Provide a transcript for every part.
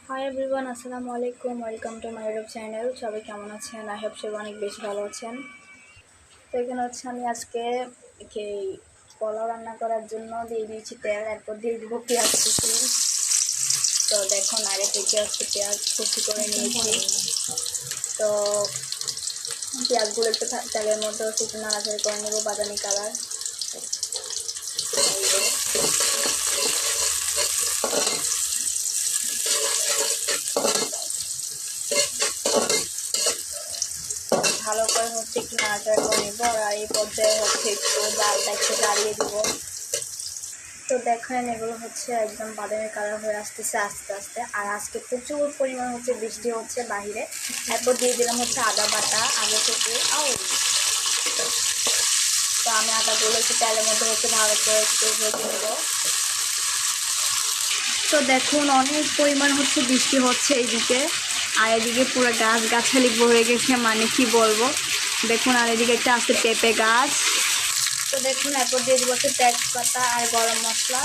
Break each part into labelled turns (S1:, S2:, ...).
S1: Hi everyone, আসসালামু আলাইকুম। Welcome to my YouTube channel. সবাই কেমন আছেন? আই হোপ সবাই অনেক বেশি ভালো আছেন। তো এখানে হচ্ছে আমি আজকে এই পোলাও রান্না করার জন্য দিয়ে দিয়েছি তেল, এরপর দিয়ে দিব পেঁয়াজ কুচি। তো দেখুন আগে থেকে হচ্ছে পেঁয়াজ কুচি করে নিয়েছি। তো পেঁয়াজগুলো একটু তেলের মধ্যে হচ্ছে একটু নাড়াচাড়ি করে নেবো, বাদামি কালার। ভালো করে হচ্ছে একটু নাড়াচাড়া করে নেবো, আর এই পর্যায়ে হচ্ছে একটু ডালটা একটু দাঁড়িয়ে দিব। তো দেখেন এগুলো হচ্ছে একদম বাদামি কালার হয়ে আসতেছে আস্তে আস্তে। আর আজকে প্রচুর পরিমাণ হচ্ছে বৃষ্টি হচ্ছে বাহিরে। এরপর দিয়ে দিলাম হচ্ছে আদা বাটা আগে থেকে। তো আমি আদাগুলো একটু তেলের মধ্যে হচ্ছে ভালো করে একটু ভেজে নেব। তো দেখুন অনেক পরিমাণ হচ্ছে বৃষ্টি হচ্ছে এইদিকে, আর এদিকে পুরো গাছগাছালি ভরে গেছে, মানে কি বলবো। দেখুন আর এদিকে একটা আছে পেঁপে গাছ। তো দেখুন এরপর দিয়ে দেবো হচ্ছে তেজপাতা আর গরম মশলা।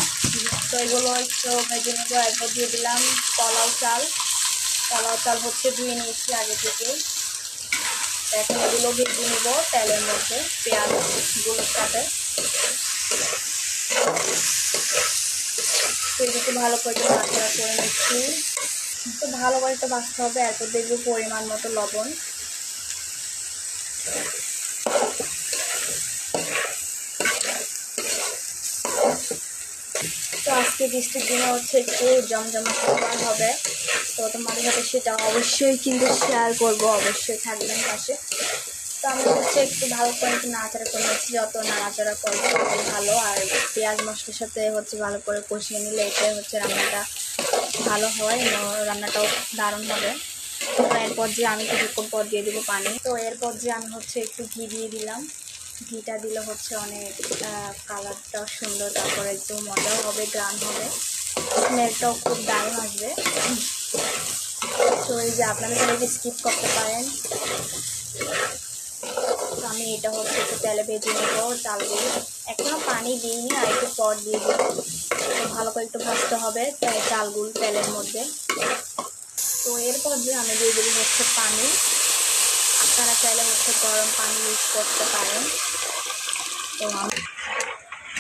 S1: তো এগুলো একটু ভেজে নেবো। এরপর দিয়ে দিলাম পোলাও চাল হচ্ছে ধুয়ে নিয়েছি আগে থেকে। এখন এগুলো ভেজে নেব তেলের মধ্যে পেঁয়াজগুলোর সাথে। সেদিকে ভালো করে নাড়াচাড়া করে নিচ্ছি। তো ভালো করে তো বাছতে হবে। এরপর দেখবো পরিমাণ মতো লবণ। তো আজকে বৃষ্টির দিনে হচ্ছে একটু জমজমা খাবার হবে। তো তোমাদের সাথে সেটা অবশ্যই কিন্তু শেয়ার করবো, অবশ্যই থাকবেন পাশে। তো আমি হচ্ছে একটু ভালো করে একটু নাড়াচাড়া করে নিচ্ছি। যত নাড়াচাড়া করবো তত ভালো। আর পেঁয়াজ মশলার সাথে হচ্ছে ভালো করে কষিয়ে নিলে এটাই হচ্ছে রান্নাটা ভালো হয়, রান্নাটাও দারুণ হবে। তো এরপর যে আমি কিছুক্ষণ পর দিয়ে দেবো পানি। তো এরপর যে আমি হচ্ছে একটু ঘি দিয়ে দিলাম। ঘিটা দিলে হচ্ছে অনেক কালারটাও সুন্দর, তারপরে একটু মজাও হবে, গ্রান হবে, স্মেলটাও খুব দারুণ আসবে। তো এই যে আপনারা চাইলে স্কিপ করতে পারেন। তো আমি এটা হচ্ছে একটু তেলে ভেজে নেবো চালগুলো। এখনও পানি দিইনি, আর একটু পর দিয়ে দেবো। তো ভালো করে একটু ভাজতে হবে চালগুলো তেলের মধ্যে। তো এরপর যে আমি দিয়ে দেবো হচ্ছে পানি। আপনারা চাইলে হচ্ছে গরম পানি ইউজ করতে পারেন।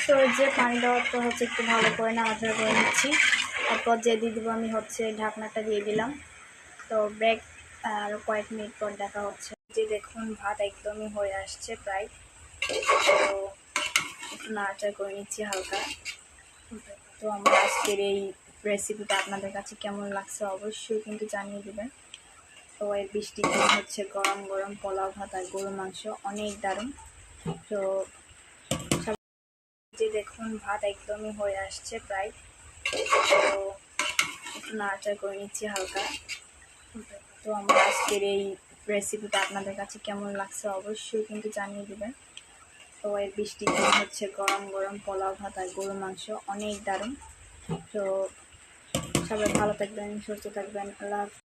S1: তো যে পানি দেওয়াটা হচ্ছে একটু ভালো করে নাড়াচাড়া করে নিচ্ছি। তারপর যে দিয়ে দেবো আমি হচ্ছে ঢাকনাটা দিয়ে দিলাম। তো ব্রেক আরও কয়েক মিনিট পর দেখা হচ্ছে। যে দেখুন ভাত একদমই হয়ে আসছে প্রায়। তো একটু নাড়াচাড়া করে নিচ্ছি হালকা। তো আমার আজকের এই রেসিপিটা আপনাদের কাছে কেমন লাগছে অবশ্যই কিন্তু জানিয়ে দেবেন। তো এই বৃষ্টির দিন হচ্ছে গরম গরম পোলাও ভাত আর গরুর মাংস অনেক দারুণ। তো যে দেখুন ভাত একদমই হয়ে আসছে প্রায়। তো একটু নাড়াচাড়া করে নিচ্ছি হালকা। তো আমার আজকের এই রেসিপিটা আপনাদের কাছে কেমন লাগছে অবশ্যই কিন্তু জানিয়ে দেবেন। তো এই বৃষ্টির দিন হচ্ছে গরম গরম পোলাও ভাত আর গরুর মাংস অনেক দারুণ। তো সবাই ভালো থাকবেন, সুস্থ থাকবেন। আল্লাহ হাফেজ।